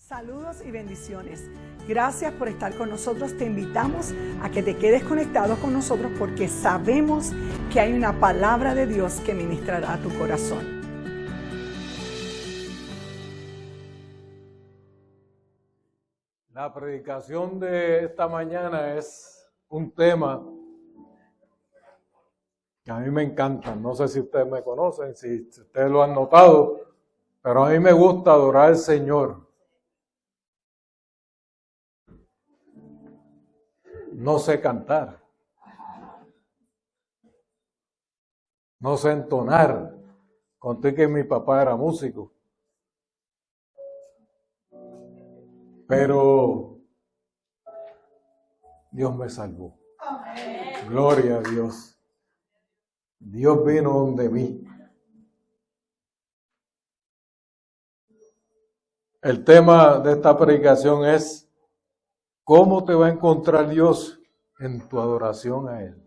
Saludos y bendiciones. Gracias por estar con nosotros. Te invitamos a que te quedes conectado con nosotros porque sabemos que hay una palabra de Dios que ministrará a tu corazón. La predicación de esta mañana es un tema que a mí me encanta. No sé si ustedes me conocen, si ustedes lo han notado, pero a mí me gusta adorar al Señor. No sé cantar, no sé entonar. Conté que mi papá era músico, pero Dios me salvó. Amén. Gloria a Dios. Dios vino donde mí. El tema de esta predicación es: ¿cómo te va a encontrar Dios en tu adoración a Él?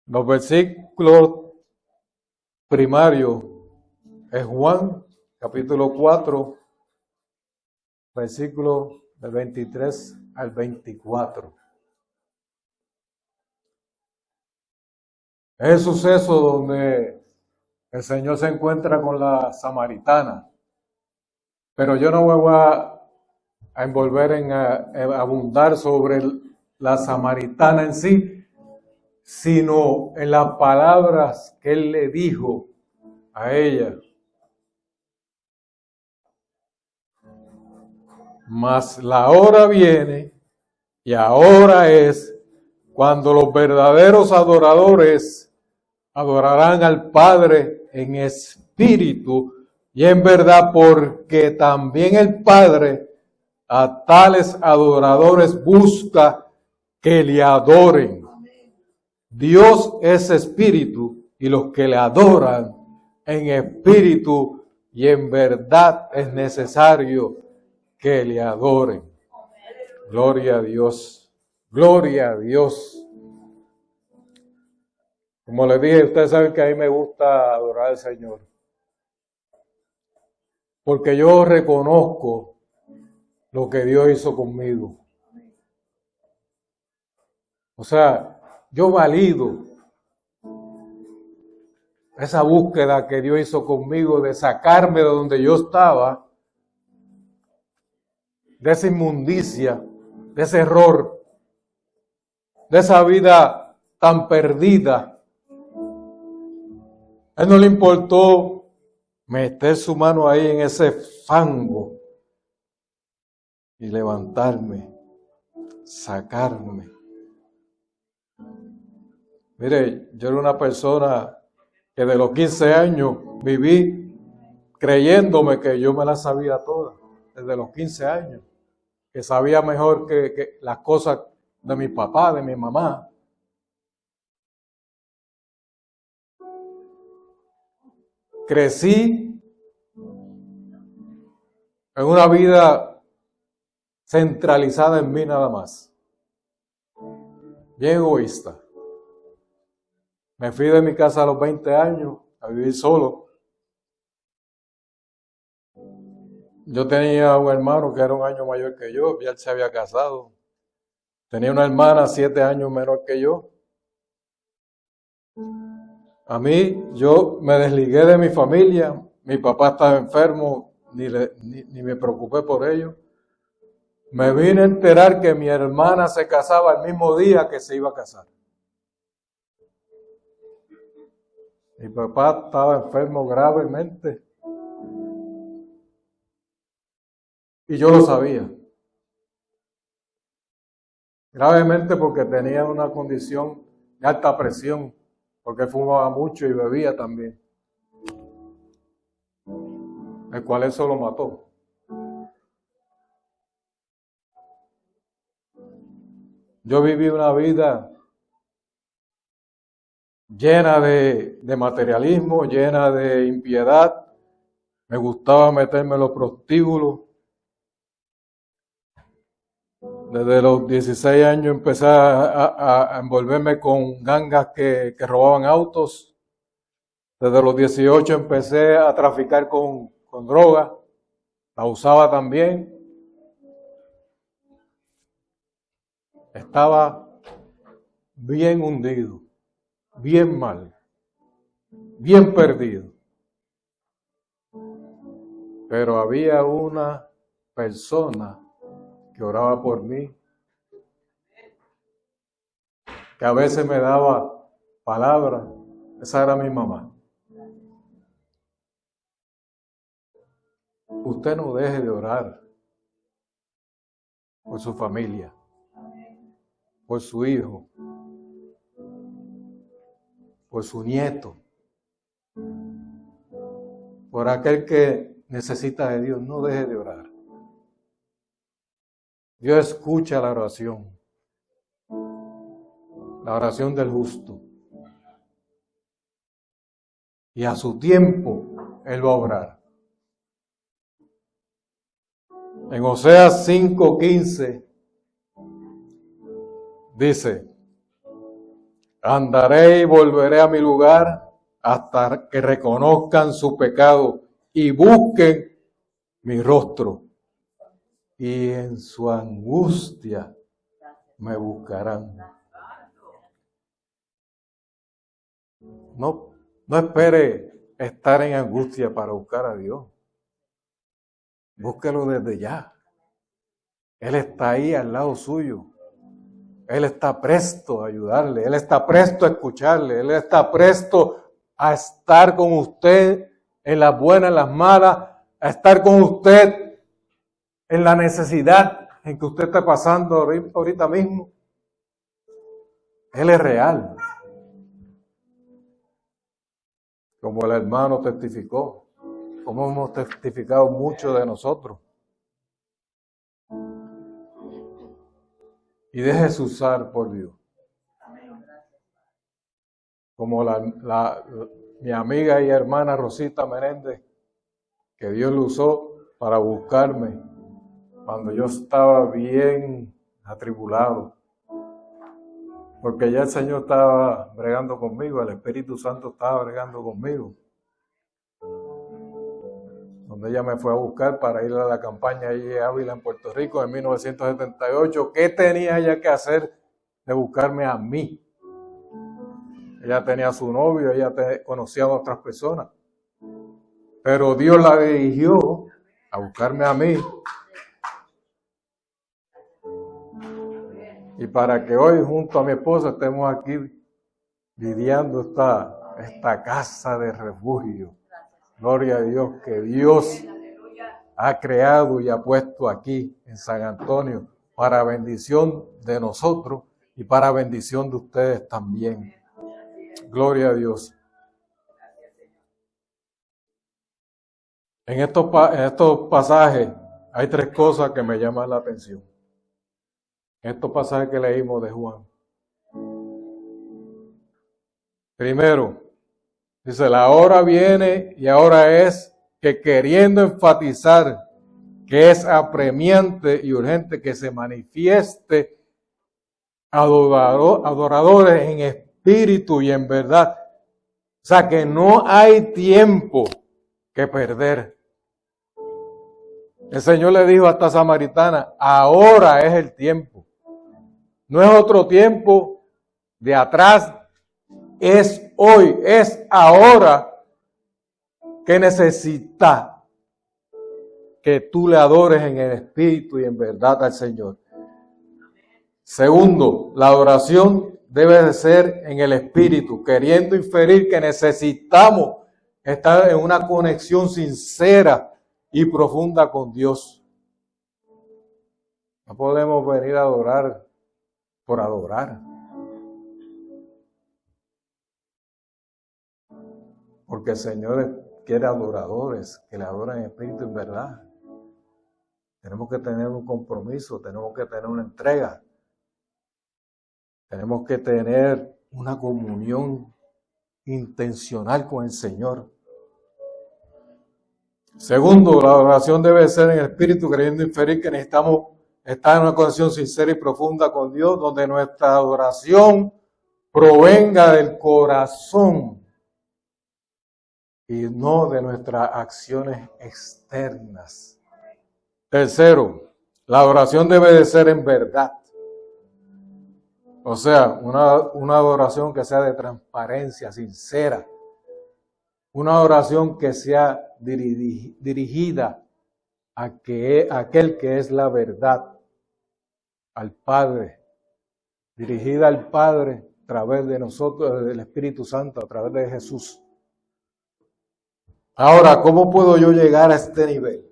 Los versículos primarios es Juan, capítulo 4, versículos del 23 al 24. Es el suceso donde el Señor se encuentra con la samaritana. Pero yo no me voy a envolver en abundar sobre la samaritana en sí, sino en las palabras que Él le dijo a ella. Mas la hora viene y ahora es cuando los verdaderos adoradores adorarán al Padre en espíritu y en verdad, porque también el Padre a tales adoradores busca que le adoren. Dios es espíritu y los que le adoran en espíritu y en verdad es necesario que le adoren. Gloria a Dios. Gloria a Dios. Como les dije, ustedes saben que a mí me gusta adorar al Señor, porque yo reconozco lo que Dios hizo conmigo. O sea, yo valido esa búsqueda que Dios hizo conmigo de sacarme de donde yo estaba, de esa inmundicia, de ese error, de esa vida tan perdida. A Él no le importó meter su mano ahí en ese fango y levantarme, sacarme. Mire, yo era una persona que de los 15 años viví creyéndome que yo me las sabía todas, desde los 15 años, que sabía mejor que las cosas de mi papá, de mi mamá. Crecí en una vida centralizada en mí nada más, bien egoísta. Me fui de mi casa a los 20 años a vivir solo. Yo tenía un hermano que era un año mayor que yo, ya él se había casado. Tenía una hermana 7 años menor que yo. A mí, yo me desligué de mi familia. Mi papá estaba enfermo, ni me preocupé por ello. Me vine a enterar que mi hermana se casaba el mismo día que se iba a casar. Mi papá estaba enfermo gravemente. Y yo lo sabía. Gravemente porque tenía una condición de alta presión, porque fumaba mucho y bebía también, el cual eso lo mató. Yo viví una vida llena de materialismo, llena de impiedad. Me gustaba meterme en los prostíbulos. Desde los 16 años empecé a envolverme con gangas que robaban autos. Desde los 18 empecé a traficar con droga. la usaba también. Estaba bien hundido, bien mal, bien perdido. Pero había una persona que oraba por mí, que a veces me daba palabras. Esa era mi mamá. Usted no deje de orar por su familia, por su hijo, por su nieto, por aquel que necesita de Dios. No deje de orar. Dios escucha la oración del justo. Y a su tiempo Él va a obrar. En Oseas 5:15 dice: andaré y volveré a mi lugar hasta que reconozcan su pecado y busquen mi rostro. Y en su angustia me buscarán. No espere estar en angustia para buscar a Dios. Búsquelo desde ya. Él está ahí al lado suyo. Él está presto a ayudarle. Él está presto a escucharle. Él está presto a estar con usted en las buenas, en las malas, a estar con usted en la necesidad en que usted está pasando ahorita mismo. Él es real. Como el hermano testificó, como hemos testificado muchos de nosotros. Y déjese usar por Dios. Como mi amiga y hermana Rosita Menéndez, que Dios lo usó para buscarme cuando yo estaba bien atribulado. Porque ya el Señor estaba bregando conmigo, el Espíritu Santo estaba bregando conmigo. Donde ella me fue a buscar para ir a la campaña allí en Ávila, en Puerto Rico, en 1978. ¿Qué tenía ella que hacer de buscarme a mí? Ella tenía a su novio, ella conocía a otras personas. Pero Dios la dirigió a buscarme a mí. Y para que hoy junto a mi esposa estemos aquí lidiando esta casa de refugio. Gloria a Dios, que Dios ha creado y ha puesto aquí en San Antonio para bendición de nosotros y para bendición de ustedes también. Gloria a Dios. En estos pasajes hay tres cosas que me llaman la atención. En estos pasajes que leímos de Juan. Primero, dice: la hora viene y ahora es, que queriendo enfatizar que es apremiante y urgente que se manifieste adoradores en espíritu y en verdad. O sea, que no hay tiempo que perder. El Señor le dijo a esta samaritana: ahora es el tiempo. No es otro tiempo de atrás, es hoy, es ahora que necesita que tú le adores en el espíritu y en verdad al Señor. Segundo, la adoración debe de ser en el espíritu, queriendo inferir que necesitamos estar en una conexión sincera y profunda con Dios. No podemos venir a adorar por adorar. Porque el Señor quiere adoradores que le adoren en espíritu y en verdad. Tenemos que tener un compromiso, tenemos que tener una entrega. Tenemos que tener una comunión intencional con el Señor. Segundo, la adoración debe ser en el espíritu, queriendo inferir que necesitamos estar en una conexión sincera y profunda con Dios, donde nuestra adoración provenga del corazón y no de nuestras acciones externas. Tercero, la adoración debe de ser en verdad. O sea, una adoración que sea de transparencia, sincera. Una adoración que sea dirigida a aquel que es la verdad, al Padre. Dirigida al Padre a través de nosotros, del Espíritu Santo, a través de Jesús. Ahora, ¿cómo puedo yo llegar a este nivel?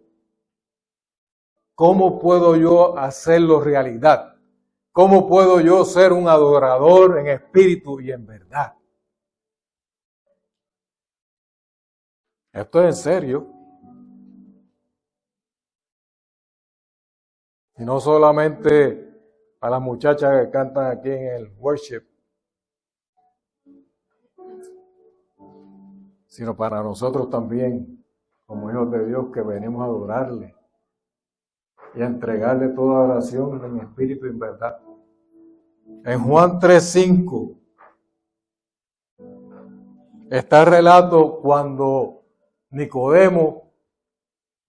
¿Cómo puedo yo hacerlo realidad? ¿Cómo puedo yo ser un adorador en espíritu y en verdad? Esto es en serio. Y no solamente a las muchachas que cantan aquí en el worship, sino para nosotros también, como hijos de Dios, que venimos a adorarle y a entregarle toda oración en espíritu y en verdad. En Juan 3:5 está el relato cuando Nicodemo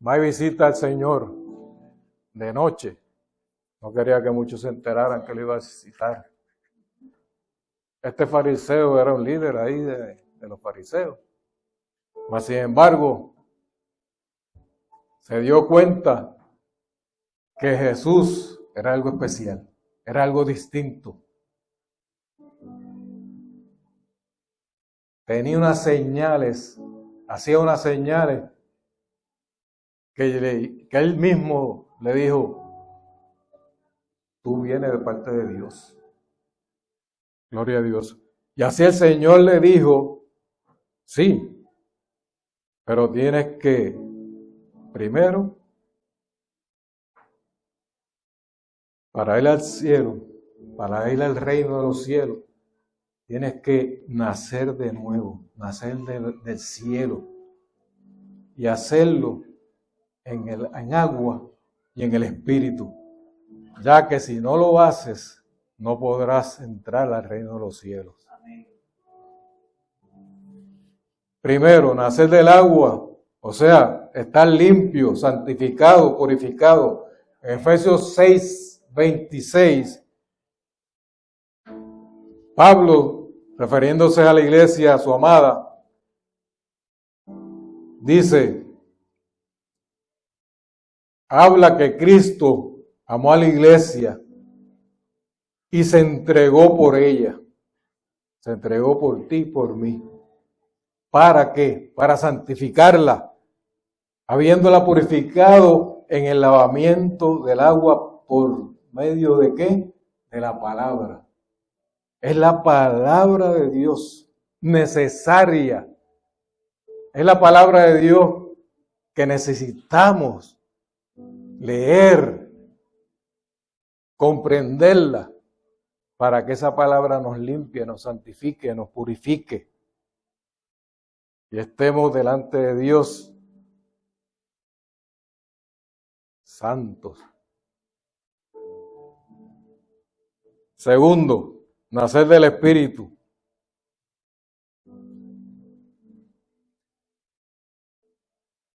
va y visita al Señor de noche. No quería que muchos se enteraran que lo iba a visitar. Este fariseo era un líder ahí de los fariseos. Mas, sin embargo, se dio cuenta que Jesús era algo especial, era algo distinto. Tenía unas señales, hacía unas señales que él mismo le dijo: tú vienes de parte de Dios. Gloria a Dios. Y así el Señor le dijo: sí, pero tienes que primero, para ir al cielo, para ir al reino de los cielos, tienes que nacer de nuevo, nacer del cielo y hacerlo en agua y en el espíritu, ya que si no lo haces, no podrás entrar al reino de los cielos. Primero, nacer del agua, o sea, estar limpio, santificado, purificado. En Efesios 6:26, Pablo, refiriéndose a la iglesia, a su amada, dice, habla que Cristo amó a la iglesia y se entregó por ella. Se entregó por ti y por mí. ¿Para qué? Para santificarla, habiéndola purificado en el lavamiento del agua por medio de ¿qué? De la palabra. Es la palabra de Dios necesaria. Es la palabra de Dios que necesitamos leer, comprenderla, para que esa palabra nos limpie, nos santifique, nos purifique y estemos delante de Dios santos. Segundo, nacer del Espíritu.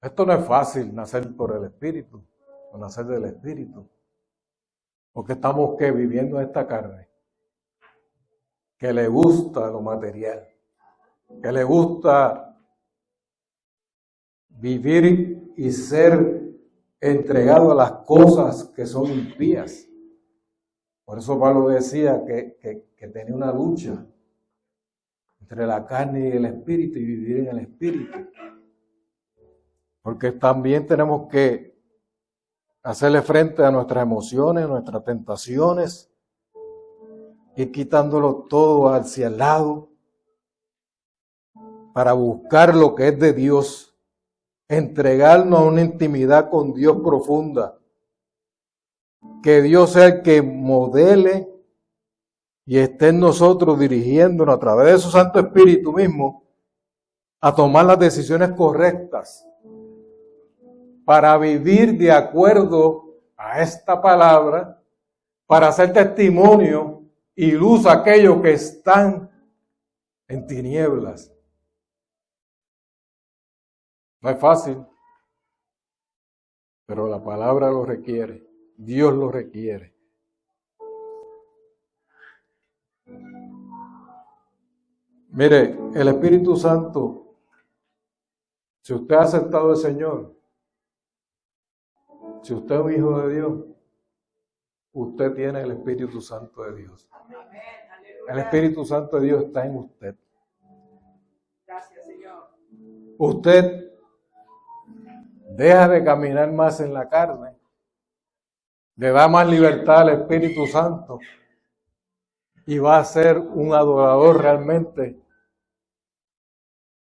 Esto no es fácil, nacer por el Espíritu, o nacer del Espíritu. Porque estamos viviendo en esta carne, que le gusta lo material, que le gusta vivir y ser entregado a las cosas que son impías. Por eso Pablo decía que tenía una lucha entre la carne y el espíritu y vivir en el espíritu. Porque también tenemos que hacerle frente a nuestras emociones, nuestras tentaciones, ir quitándolo todo hacia el lado para buscar lo que es de Dios. Entregarnos a una intimidad con Dios profunda. Que Dios sea el que modele y esté en nosotros dirigiéndonos a través de su Santo Espíritu mismo a tomar las decisiones correctas para vivir de acuerdo a esta palabra, para hacer testimonio y luz a aquellos que están en tinieblas. No es fácil, pero la palabra lo requiere, Dios lo requiere. Mire, el Espíritu Santo, si usted ha aceptado al Señor, si usted es un hijo de Dios, usted tiene el Espíritu Santo de Dios. El Espíritu Santo de Dios está en usted. Gracias, Señor. Usted deja de caminar más en la carne, le da más libertad al Espíritu Santo y va a ser un adorador realmente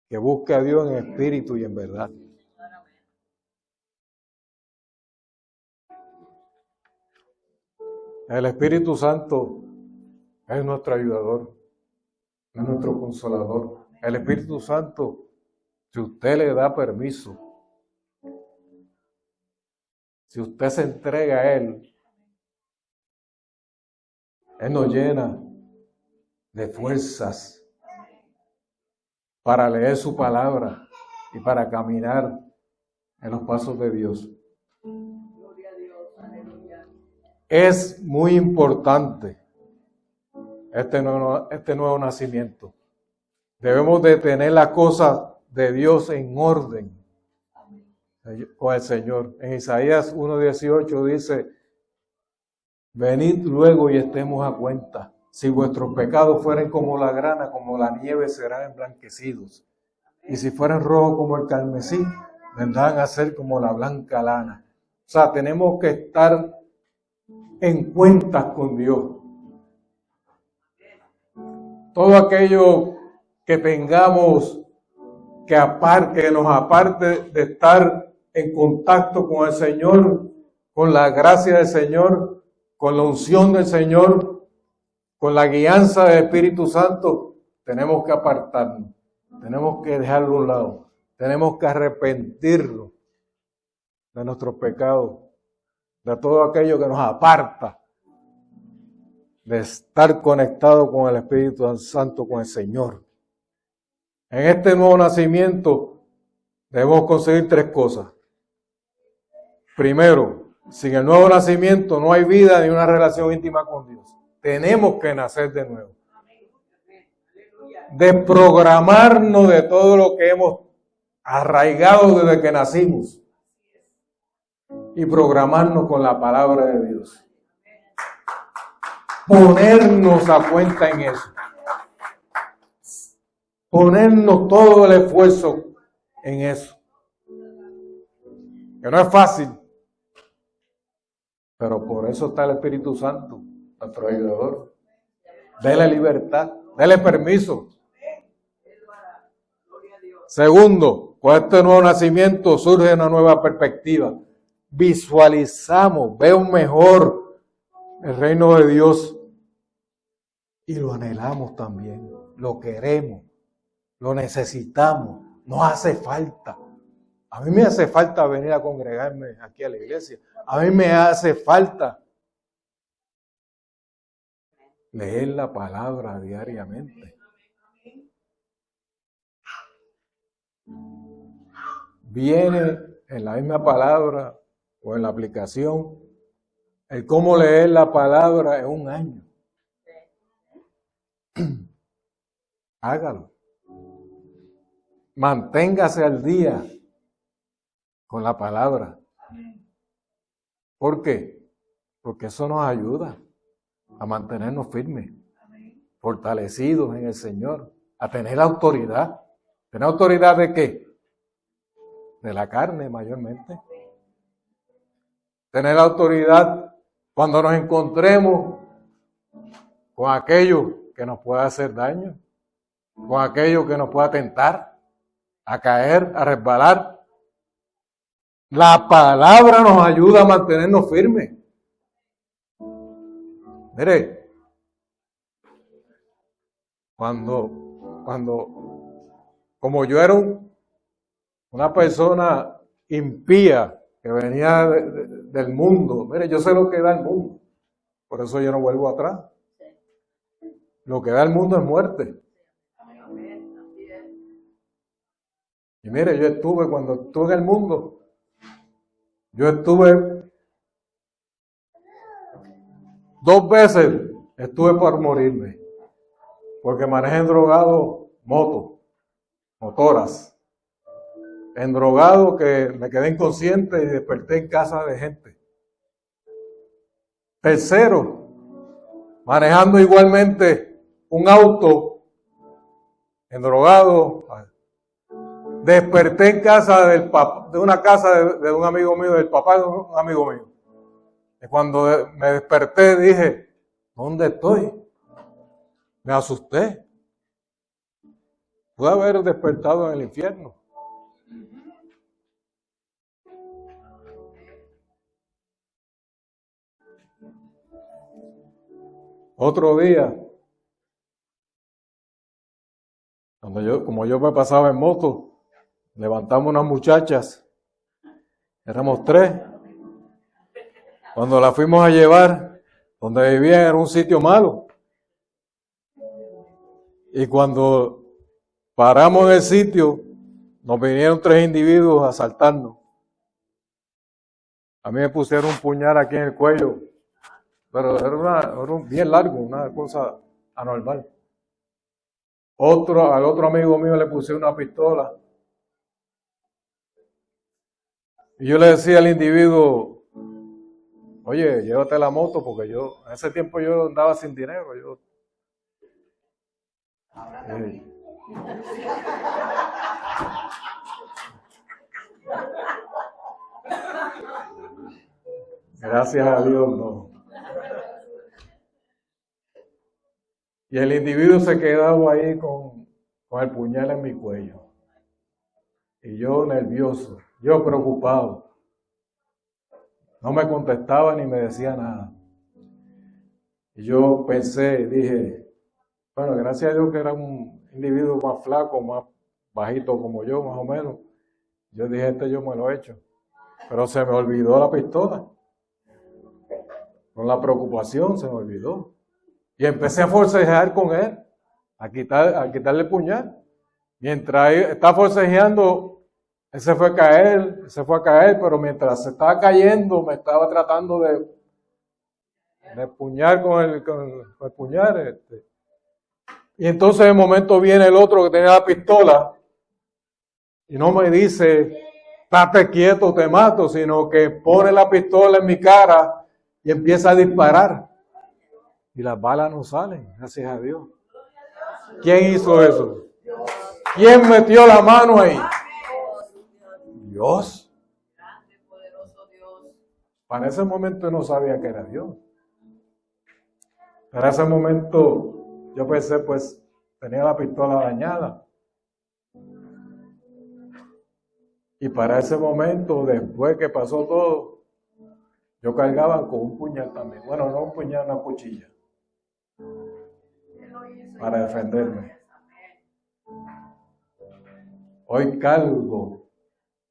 que busque a Dios en espíritu y en verdad. El Espíritu Santo es nuestro ayudador, es nuestro consolador. El Espíritu Santo, si usted le da permiso, si usted se entrega a Él nos llena de fuerzas para leer su palabra y para caminar en los pasos de Dios. Es muy importante este nuevo nacimiento. Debemos de tener las cosas de Dios en orden con el Señor. En Isaías 1:18 dice: venid luego y estemos a cuenta. Si vuestros pecados fueren como la grana, como la nieve, serán emblanquecidos. Y si fueren rojos como el carmesí, vendrán a ser como la blanca lana. O sea, tenemos que estar en cuentas con Dios. Todo aquello que tengamos que nos aparte de estar en contacto con el Señor, con la gracia del Señor, con la unción del Señor, con la guianza del Espíritu Santo, tenemos que apartarnos, tenemos que dejarlo a un lado, tenemos que arrepentirnos de nuestros pecados, de todo aquello que nos aparta de estar conectado con el Espíritu Santo, con el Señor. En este nuevo nacimiento debemos conseguir 3 cosas. Primero, sin el nuevo nacimiento no hay vida ni una relación íntima con Dios. Tenemos que nacer de nuevo. Desprogramarnos de todo lo que hemos arraigado desde que nacimos y programarnos con la palabra de Dios. Ponernos a cuenta en eso. Ponernos todo el esfuerzo en eso. Que no es fácil. Pero por eso está el Espíritu Santo, nuestro ayudador. Dele libertad, dele permiso. Segundo, con este nuevo nacimiento surge una nueva perspectiva. Visualizamos, veo mejor el reino de Dios y lo anhelamos también, lo queremos, lo necesitamos, nos hace falta. A mí me hace falta venir a congregarme aquí a la iglesia. A mí me hace falta leer la palabra diariamente. Viene en la misma palabra o en la aplicación el cómo leer la palabra en un año. Hágalo. Manténgase al día con la palabra. ¿Por qué? Porque eso nos ayuda a mantenernos firmes, fortalecidos en el Señor, a tener autoridad. ¿Tener autoridad de qué? De la carne mayormente. Tener autoridad cuando nos encontremos con aquello que nos pueda hacer daño, con aquello que nos pueda tentar a caer, a resbalar. La palabra nos ayuda a mantenernos firmes. Mire, como yo era una persona impía que venía del mundo, mire, yo sé lo que da el mundo, por eso yo no vuelvo atrás. Lo que da el mundo es muerte. Y mire, cuando estuve en el mundo, Yo estuve 2 veces, estuve por morirme, porque manejé drogado motoras. Endrogado que me quedé inconsciente y desperté en casa de gente. Tercero, manejando igualmente un auto, endrogado, desperté en casa de una casa de un amigo mío, del papá de un amigo mío. Y cuando me desperté dije, ¿dónde estoy? Me asusté. Pude haber despertado en el infierno. Otro día, como yo me pasaba en moto, levantamos unas muchachas, éramos 3. Cuando las fuimos a llevar, donde vivían era un sitio malo. Y cuando paramos en el sitio, nos vinieron 3 individuos a asaltarnos. A mí me pusieron un puñal aquí en el cuello, pero era bien largo, una cosa anormal. Al otro amigo mío le puse una pistola. Y yo le decía al individuo, oye, llévate la moto, porque en ese tiempo yo andaba sin dinero. Gracias a Dios, no. Y el individuo se quedaba ahí con el puñal en mi cuello. Y yo nervioso, yo preocupado. No me contestaba ni me decía nada. Y yo dije, bueno, gracias a Dios que era un individuo más flaco, más bajito como yo, más o menos. Yo dije, yo me lo he hecho. Pero se me olvidó la pistola. Con la preocupación se me olvidó. Y empecé a forcejear con él, a quitarle el puñal. Mientras él estaba forcejeando, él se fue a caer, pero mientras se estaba cayendo, me estaba tratando de puñar con el puñal. Y entonces de momento viene el otro que tenía la pistola y no me dice, estate quieto, te mato, sino que pone la pistola en mi cara y empieza a disparar. Y las balas no salen, gracias a Dios. ¿Quién hizo eso? ¿Quién metió la mano ahí? Dios. Para ese momento no sabía que era Dios. Para ese momento yo pensé, pues, tenía la pistola dañada. Y para ese momento, después que pasó todo, yo cargaba con un puñal también. Bueno, no un puñal, una cuchilla. Para defenderme. Hoy cargo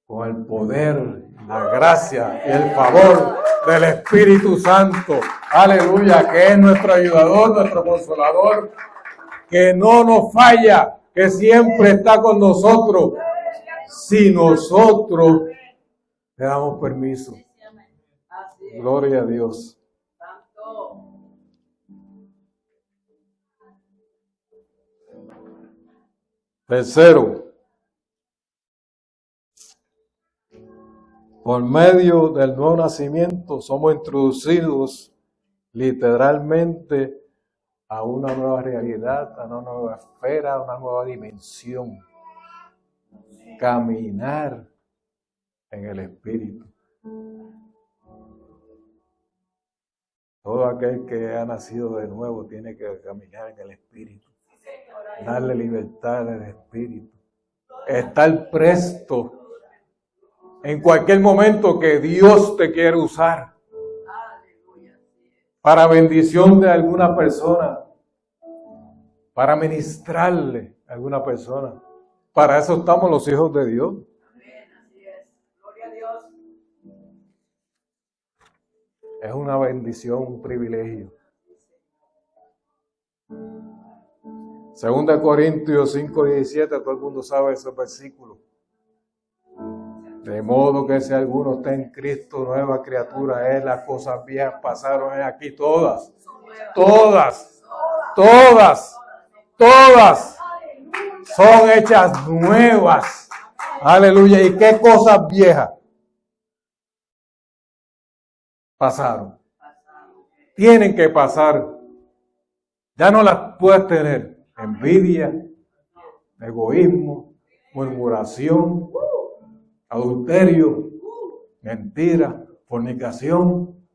con el poder, la gracia y el favor del Espíritu Santo. Aleluya, que es nuestro ayudador, nuestro consolador, que no nos falla, que siempre está con nosotros. Si nosotros le damos permiso. Gloria a Dios. Tercero, por medio del nuevo nacimiento somos introducidos literalmente a una nueva realidad, a una nueva esfera, a una nueva dimensión. Caminar en el Espíritu. Todo aquel que ha nacido de nuevo tiene que caminar en el Espíritu. Darle libertad al Espíritu. Estar presto en cualquier momento que Dios te quiere usar para bendición de alguna persona, para ministrarle a alguna persona. Para eso estamos los hijos de Dios. Amén, así es. Gloria a Dios. Es una bendición, un privilegio. 2 Corintios 5:17, todo el mundo sabe ese versículo. De modo que si alguno está en Cristo, nueva criatura es, las cosas viejas pasaron aquí todas. Son hechas nuevas. Aleluya. ¿Y qué cosas viejas pasaron? Tienen que pasar. Ya no las puedes tener. Envidia, egoísmo, murmuración, adulterio, mentira, fornicación,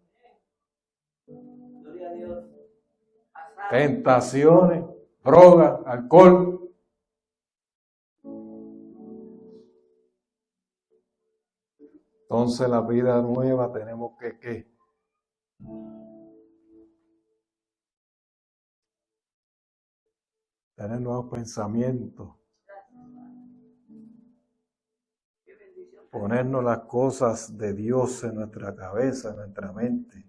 tentaciones, droga, alcohol. Entonces la vida nueva tenemos que tener nuevos pensamientos, ponernos las cosas de Dios en nuestra cabeza, en nuestra mente.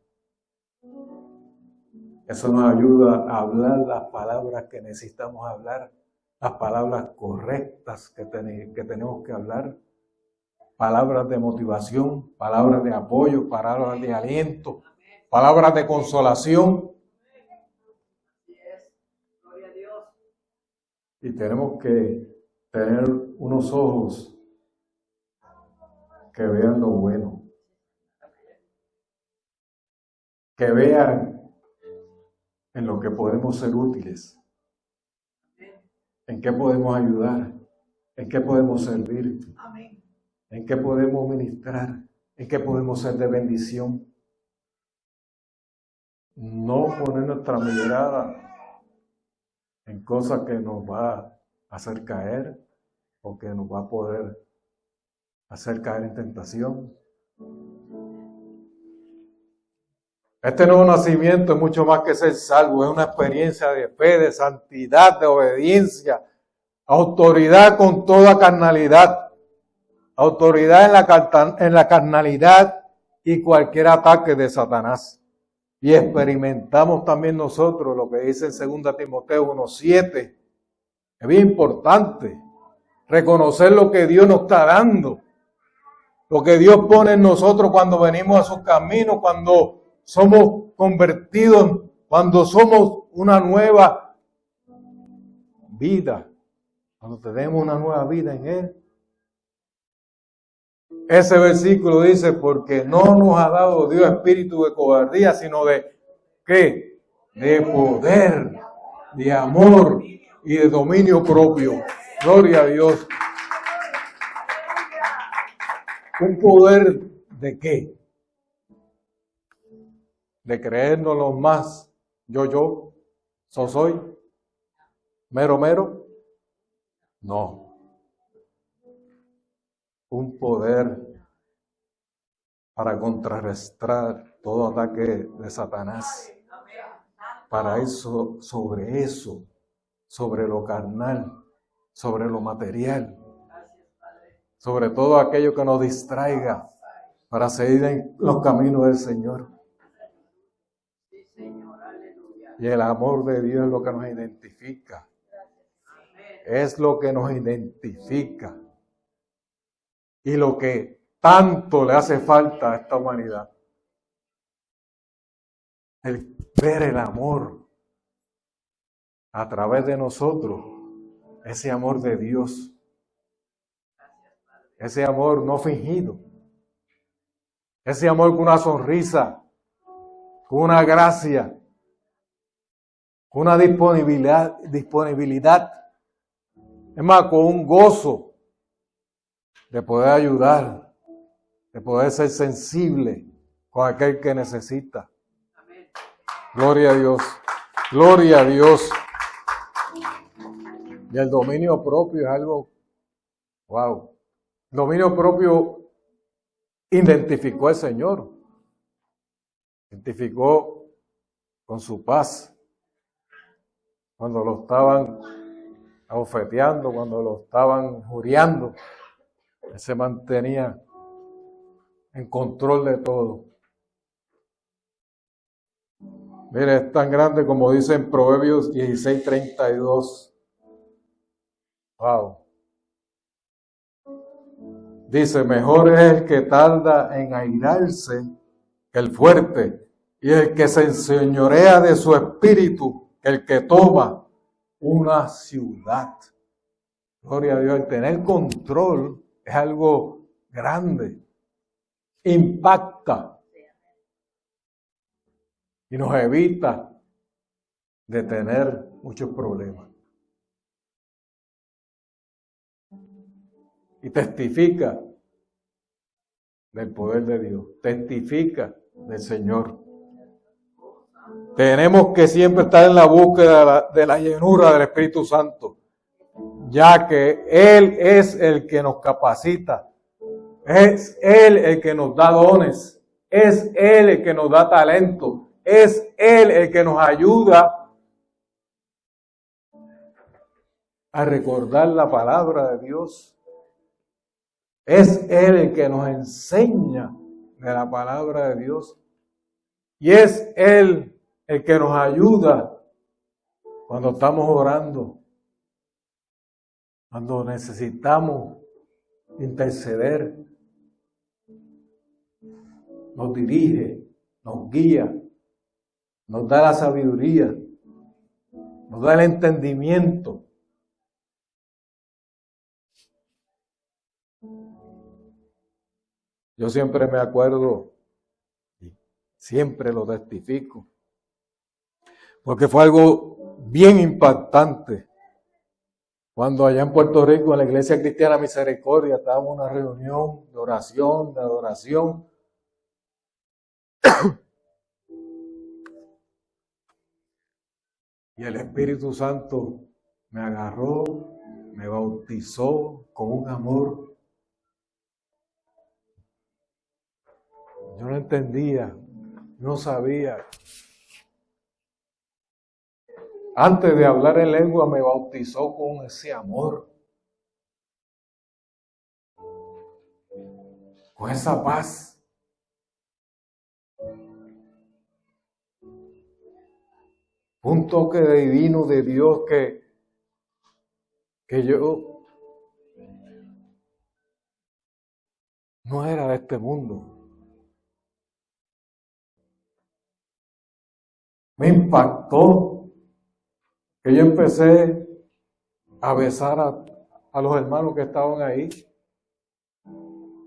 Eso nos ayuda a hablar las palabras que necesitamos hablar, las palabras correctas que tenemos que hablar, palabras de motivación, palabras de apoyo, palabras de aliento, palabras de consolación. Y tenemos que tener unos ojos que vean lo bueno, que vean en lo que podemos ser útiles, en qué podemos ayudar, en qué podemos servir, en qué podemos ministrar, en qué podemos ser de bendición. No poner nuestra mirada en cosas que nos va a hacer caer o que nos va a poder hacer caer en tentación. Este nuevo nacimiento es mucho más que ser salvo, es una experiencia de fe, de santidad, de obediencia, autoridad con toda carnalidad, autoridad en la carnalidad y cualquier ataque de Satanás. Y experimentamos también nosotros lo que dice en 2 Timoteo 1:7. Es bien importante reconocer lo que Dios nos está dando, lo que Dios pone en nosotros cuando venimos a su camino, cuando somos convertidos, cuando somos una nueva vida, cuando tenemos una nueva vida en Él. Ese versículo dice, porque no nos ha dado Dios espíritu de cobardía, sino de ¿qué? De poder, de amor y de dominio propio. Gloria a Dios. ¿Un poder de qué? De creernos los más yo, soy, mero. No. Un poder para contrarrestar todo ataque de Satanás. Para eso, sobre lo carnal, sobre lo material, sobre todo aquello que nos distraiga para seguir en los caminos del Señor. Y el amor de Dios es lo que nos identifica. Es lo que nos identifica. Y lo que tanto le hace falta a esta humanidad. El ver el amor a través de nosotros. Ese amor de Dios. Ese amor no fingido. Ese amor con una sonrisa. Con una gracia. Con una disponibilidad. Es más, con un gozo de poder ayudar, de poder ser sensible con aquel que necesita. Gloria a Dios. Gloria a Dios. Y el dominio propio es algo, wow. El dominio propio identificó al Señor. Identificó con su paz. Cuando lo estaban abofeteando, cuando lo estaban injuriando, Él se mantenía en control de todo. Mire, es tan grande como dice en Proverbios 16:32. Wow. dice, mejor es el que tarda en airarse que el fuerte, y el que se enseñorea de su espíritu, que el que toma una ciudad. Gloria a Dios, el tener control es algo grande, impacta y nos evita de tener muchos problemas. Y testifica del poder de Dios, testifica del Señor. Tenemos que siempre estar en la búsqueda de la llenura del Espíritu Santo, ya que Él es el que nos capacita, es Él el que nos da dones, es Él el que nos da talento, es Él el que nos ayuda a recordar la palabra de Dios. Es Él el que nos enseña de la palabra de Dios. Y es Él el que nos ayuda cuando estamos orando, cuando necesitamos interceder. Nos dirige, nos guía, nos da la sabiduría, nos da el entendimiento. Yo siempre me acuerdo, y siempre lo testifico, porque fue algo bien impactante. Cuando allá en Puerto Rico, en la Iglesia Cristiana Misericordia, estábamos en una reunión de oración, de adoración. Y el Espíritu Santo me agarró, me bautizó con un amor. Yo no entendía, no sabía. Antes de hablar en lengua me bautizó con ese amor, con esa paz. Un toque divino de Dios que yo no era de este mundo. Me impactó que yo empecé a besar a los hermanos que estaban ahí.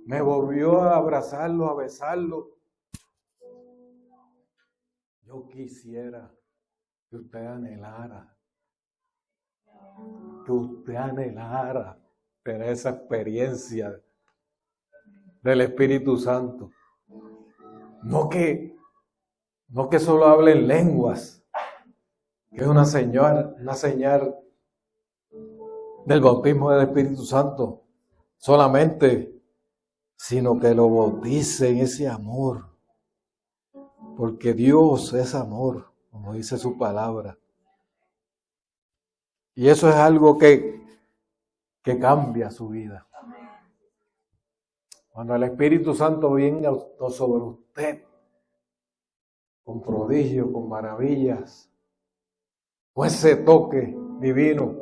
Me volvió a abrazarlos, a besarlos. Yo quisiera que usted anhelara tener esa experiencia del Espíritu Santo. No que solo hable en lenguas, que es una señal del bautismo del Espíritu Santo solamente, sino que lo bautice en ese amor, porque Dios es amor, como dice su palabra. Y eso es algo que cambia su vida. Cuando el Espíritu Santo viene sobre usted, con prodigios, con maravillas, con ese toque divino,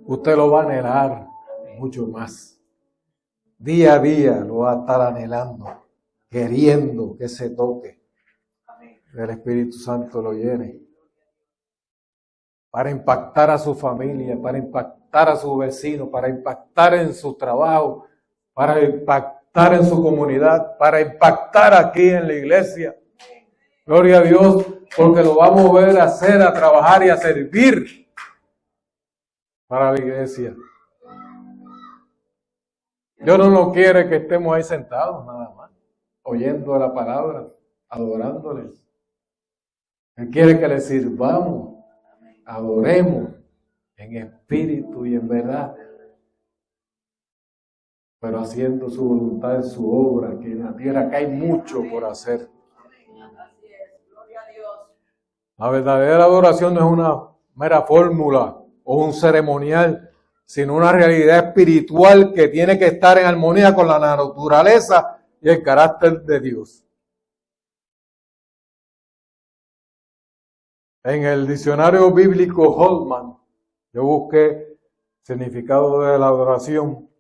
usted lo va a anhelar mucho más. Día a día lo va a estar anhelando, queriendo que ese toque del Espíritu Santo lo llene. Para impactar a su familia, para impactar a su vecino, para impactar en su trabajo, para impactar en su comunidad, para impactar aquí en la iglesia. Gloria a Dios, porque lo va a mover a hacer, a trabajar y a servir para la iglesia. Dios no nos quiere que estemos ahí sentados nada más, oyendo la palabra, adorándole. Él quiere que le sirvamos, adoremos en espíritu y en verdad, pero haciendo su voluntad en su obra, que en la tierra que hay mucho por hacer. La verdadera adoración no es una mera fórmula o un ceremonial, sino una realidad espiritual que tiene que estar en armonía con la naturaleza y el carácter de Dios. En el diccionario bíblico Holman, yo busqué significado de la adoración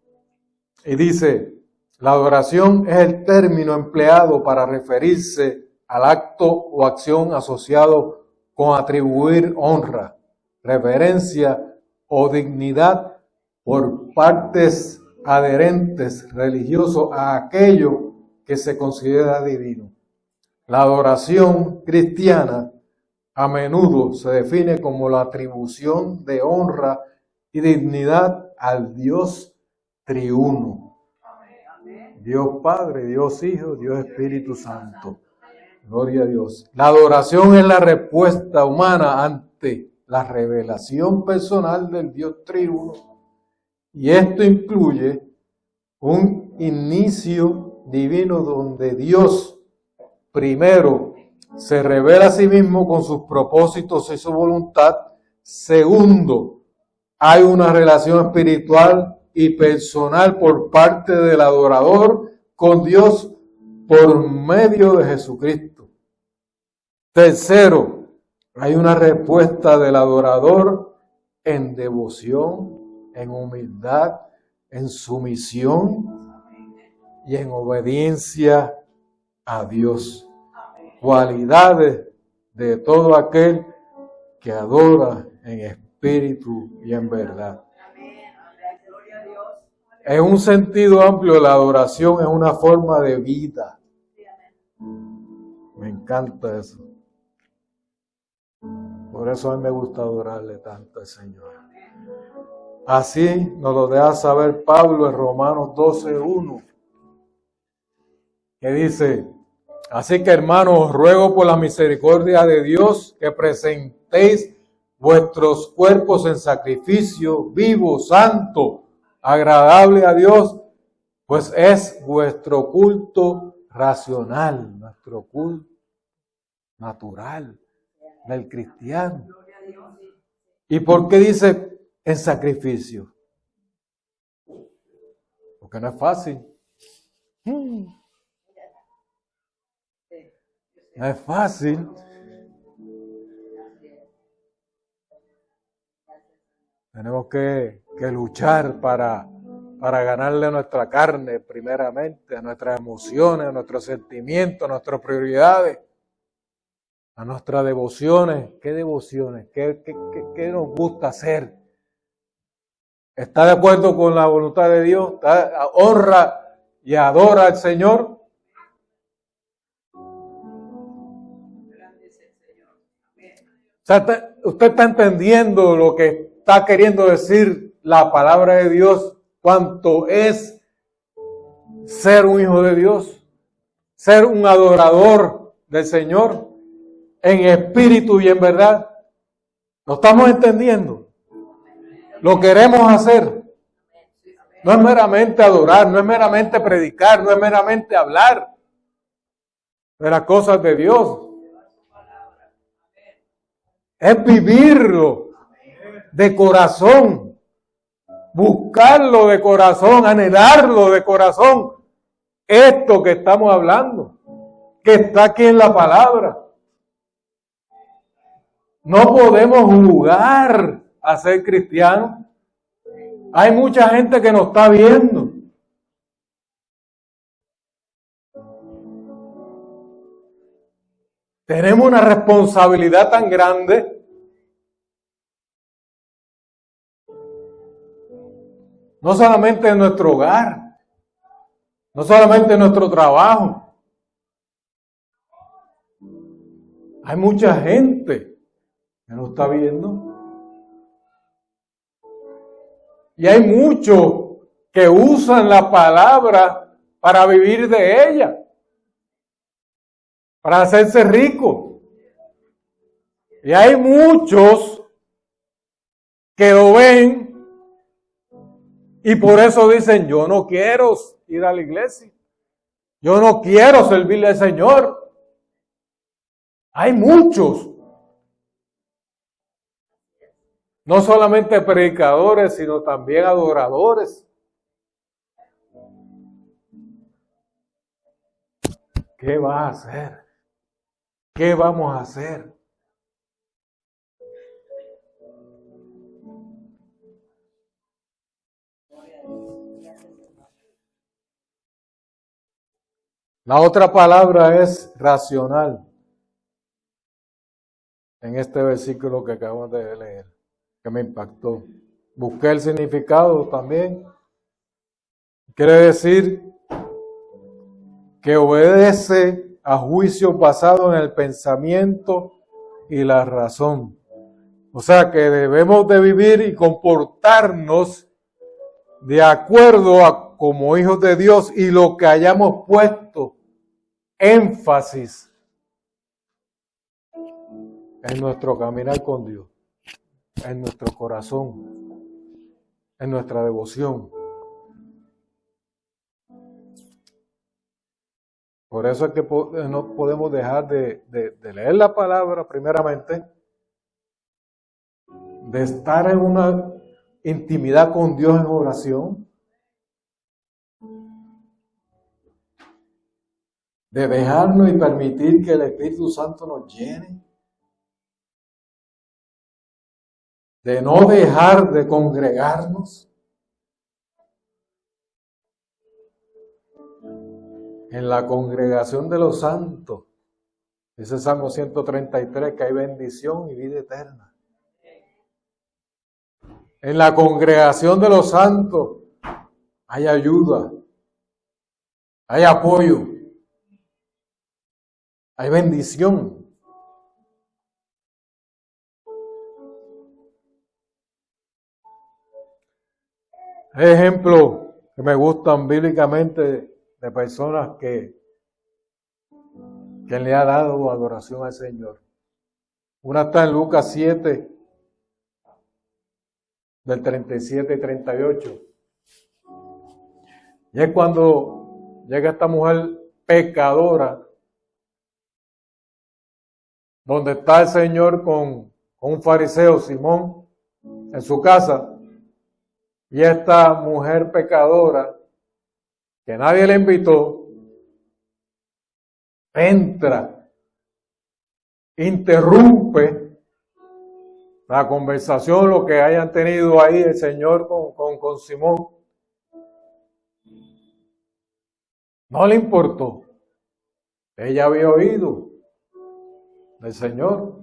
Y dice, la adoración es el término empleado para referirse al acto o acción asociado con atribuir honra, reverencia o dignidad por partes adherentes religiosos a aquello que se considera divino. La adoración cristiana a menudo se define como la atribución de honra y dignidad al Dios triuno. Dios Padre, Dios Hijo, Dios Espíritu Santo. Gloria a Dios. La adoración es la respuesta humana ante la revelación personal del Dios triuno. Y esto incluye un inicio divino donde Dios primero se revela a sí mismo con sus propósitos y su voluntad. Segundo, hay una relación espiritual y personal por parte del adorador con Dios por medio de Jesucristo. Tercero, hay una respuesta del adorador en devoción, en humildad, en sumisión y en obediencia a Dios. Cualidades de todo aquel que adora en espíritu y en verdad. En un sentido amplio, la adoración es una forma de vida. Me encanta eso. Por eso a mí me gusta adorarle tanto al Señor. Así nos lo deja saber Pablo en Romanos 12:1, que dice: así que, hermanos, os ruego por la misericordia de Dios que presentéis vuestros cuerpos en sacrificio vivo, santo, agradable a Dios, pues es vuestro culto racional, nuestro culto natural del cristiano. ¿Y por qué dice en sacrificio? Porque no es fácil. No es fácil. Tenemos que luchar para ganarle a nuestra carne primeramente, a nuestras emociones, a nuestros sentimientos, a nuestras prioridades, a nuestras devociones. ¿Qué devociones? ¿Qué nos gusta hacer? ¿Está de acuerdo con la voluntad de Dios? ¿Honra y adora al Señor? O sea, usted está entendiendo lo que está queriendo decir la palabra de Dios, cuánto es ser un hijo de Dios, ser un adorador del Señor en espíritu y en verdad. ¿Lo estamos entendiendo? Lo queremos hacer. No es meramente adorar, no es meramente predicar, no es meramente hablar de las cosas de Dios. Es vivirlo de corazón, buscarlo de corazón, anhelarlo de corazón. Esto que estamos hablando, que está aquí en la palabra. No podemos jugar a ser cristianos. Hay mucha gente que nos está viendo. Tenemos una responsabilidad tan grande. No solamente en nuestro hogar, no solamente en nuestro trabajo. Hay mucha gente que nos está viendo. Y hay muchos que usan la palabra para vivir de ella, para hacerse ricos. Y hay muchos que lo ven y por eso dicen: yo no quiero ir a la iglesia, yo no quiero servirle al Señor. Hay muchos, no solamente predicadores, sino también adoradores. ¿Qué vas a hacer? ¿Qué vamos a hacer? La otra palabra es racional. En este versículo que acabamos de leer, que me impactó. Busqué el significado también. Quiere decir que obedece a juicios basados en el pensamiento y la razón. O sea que debemos de vivir y comportarnos de acuerdo a como hijos de Dios y lo que hayamos puesto énfasis en nuestro caminar con Dios, en nuestro corazón, en nuestra devoción. Por eso es que no podemos dejar de leer la palabra primeramente, de estar en una intimidad con Dios en oración, de dejarnos y permitir que el Espíritu Santo nos llene, de no dejar de congregarnos en la congregación de los santos. Dice Salmo 133 que hay bendición y vida eterna. En la congregación de los santos hay ayuda, hay apoyo, hay bendición. Hay ejemplos que me gustan bíblicamente de personas que le ha dado adoración al Señor. Una está en Lucas 7, del 37 y 38. Y es cuando llega esta mujer pecadora, donde está el Señor con un fariseo, Simón, en su casa. Y esta mujer pecadora, que nadie le invitó, entra, interrumpe la conversación, lo que hayan tenido ahí el Señor con Simón. No le importó. Ella había oído del Señor,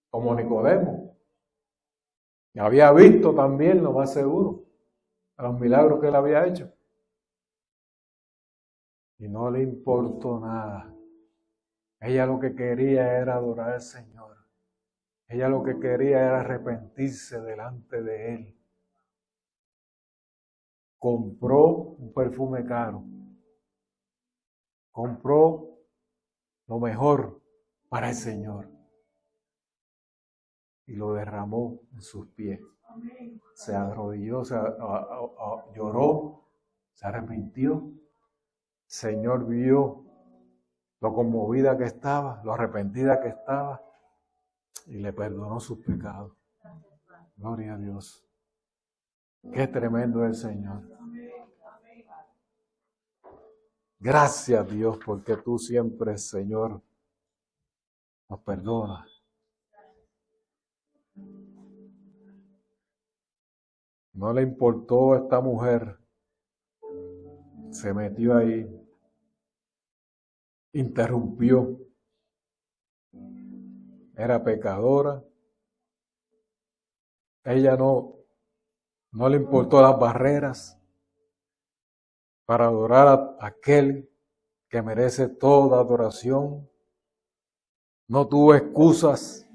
como Nicodemo. Y había visto también, lo más seguro, los milagros que él había hecho. Y no le importó nada. Ella lo que quería era adorar al Señor. Ella lo que quería era arrepentirse delante de Él. Compró un perfume caro. Compró lo mejor para el Señor. Y lo derramó en sus pies. Se arrodilló, lloró, se arrepintió. El Señor vio lo conmovida que estaba, lo arrepentida que estaba, y le perdonó sus pecados. Gloria a Dios. Qué tremendo es el Señor. Gracias, Dios, porque tú siempre, Señor, nos perdonas. No le importó a esta mujer. Se metió ahí. Interrumpió. Era pecadora. Ella no le importó las barreras para adorar a aquel que merece toda adoración. No tuvo excusas.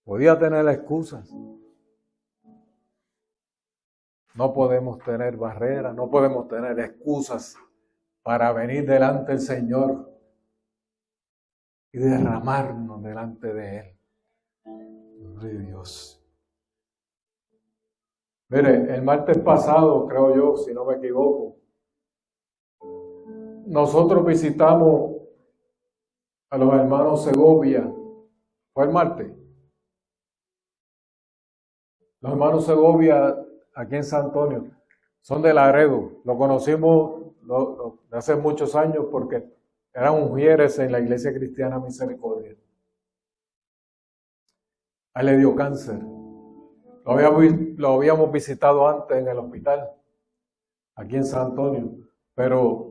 Podía tener excusas. No podemos tener barreras, no podemos tener excusas para venir delante del Señor y derramarnos delante de Él. Gloria a Dios. Mire, el martes pasado, creo yo, si no me equivoco, nosotros visitamos a los hermanos Segovia. ¿Fue el martes? Los hermanos Segovia, aquí en San Antonio, son de Laredo. Lo conocimos de hace muchos años porque eran ujieres en la Iglesia Cristiana Misericordia. A él le dio cáncer. Lo habíamos visitado antes en el hospital, aquí en San Antonio, pero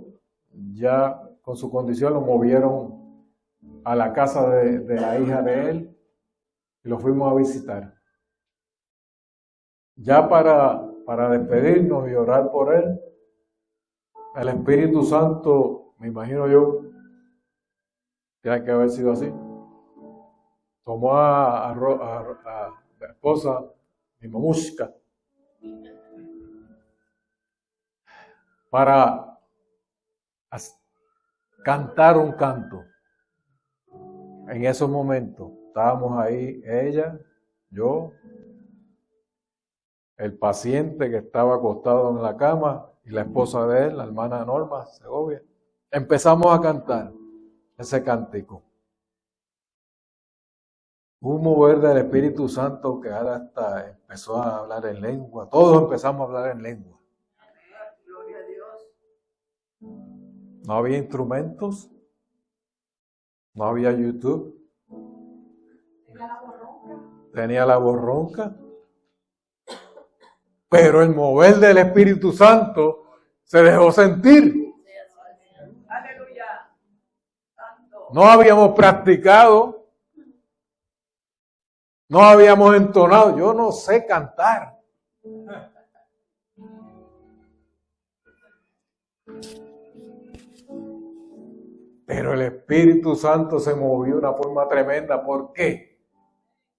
ya con su condición lo movieron a la casa de la hija de él y lo fuimos a visitar. Ya para despedirnos y orar por él, el Espíritu Santo, me imagino yo, tiene que haber sido así, tomó a la esposa, mi mamushka, para cantar un canto. En esos momentos estábamos ahí, ella, yo, el paciente que estaba acostado en la cama y la esposa de él, la hermana Norma Segovia. Empezamos a cantar ese cántico. Un mover del Espíritu Santo que ahora hasta empezó a hablar en lengua. Todos empezamos a hablar en lengua. Gloria a Dios. No había instrumentos, no había YouTube. Tenía la voz ronca. Pero el mover del Espíritu Santo se dejó sentir. Aleluya. No habíamos practicado, no habíamos entonado. Yo no sé cantar. Pero el Espíritu Santo se movió de una forma tremenda. ¿Por qué?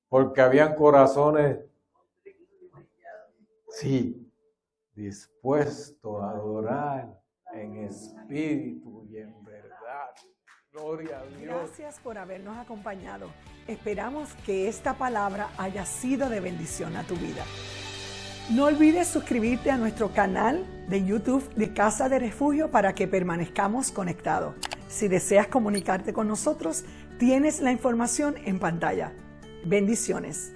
Porque habían corazones, sí, dispuestos a adorar en espíritu y en verdad. Gloria a Dios. Gracias por habernos acompañado. Esperamos que esta palabra haya sido de bendición a tu vida. No olvides suscribirte a nuestro canal de YouTube de Casa de Refugio para que permanezcamos conectados. Si deseas comunicarte con nosotros, tienes la información en pantalla. Bendiciones.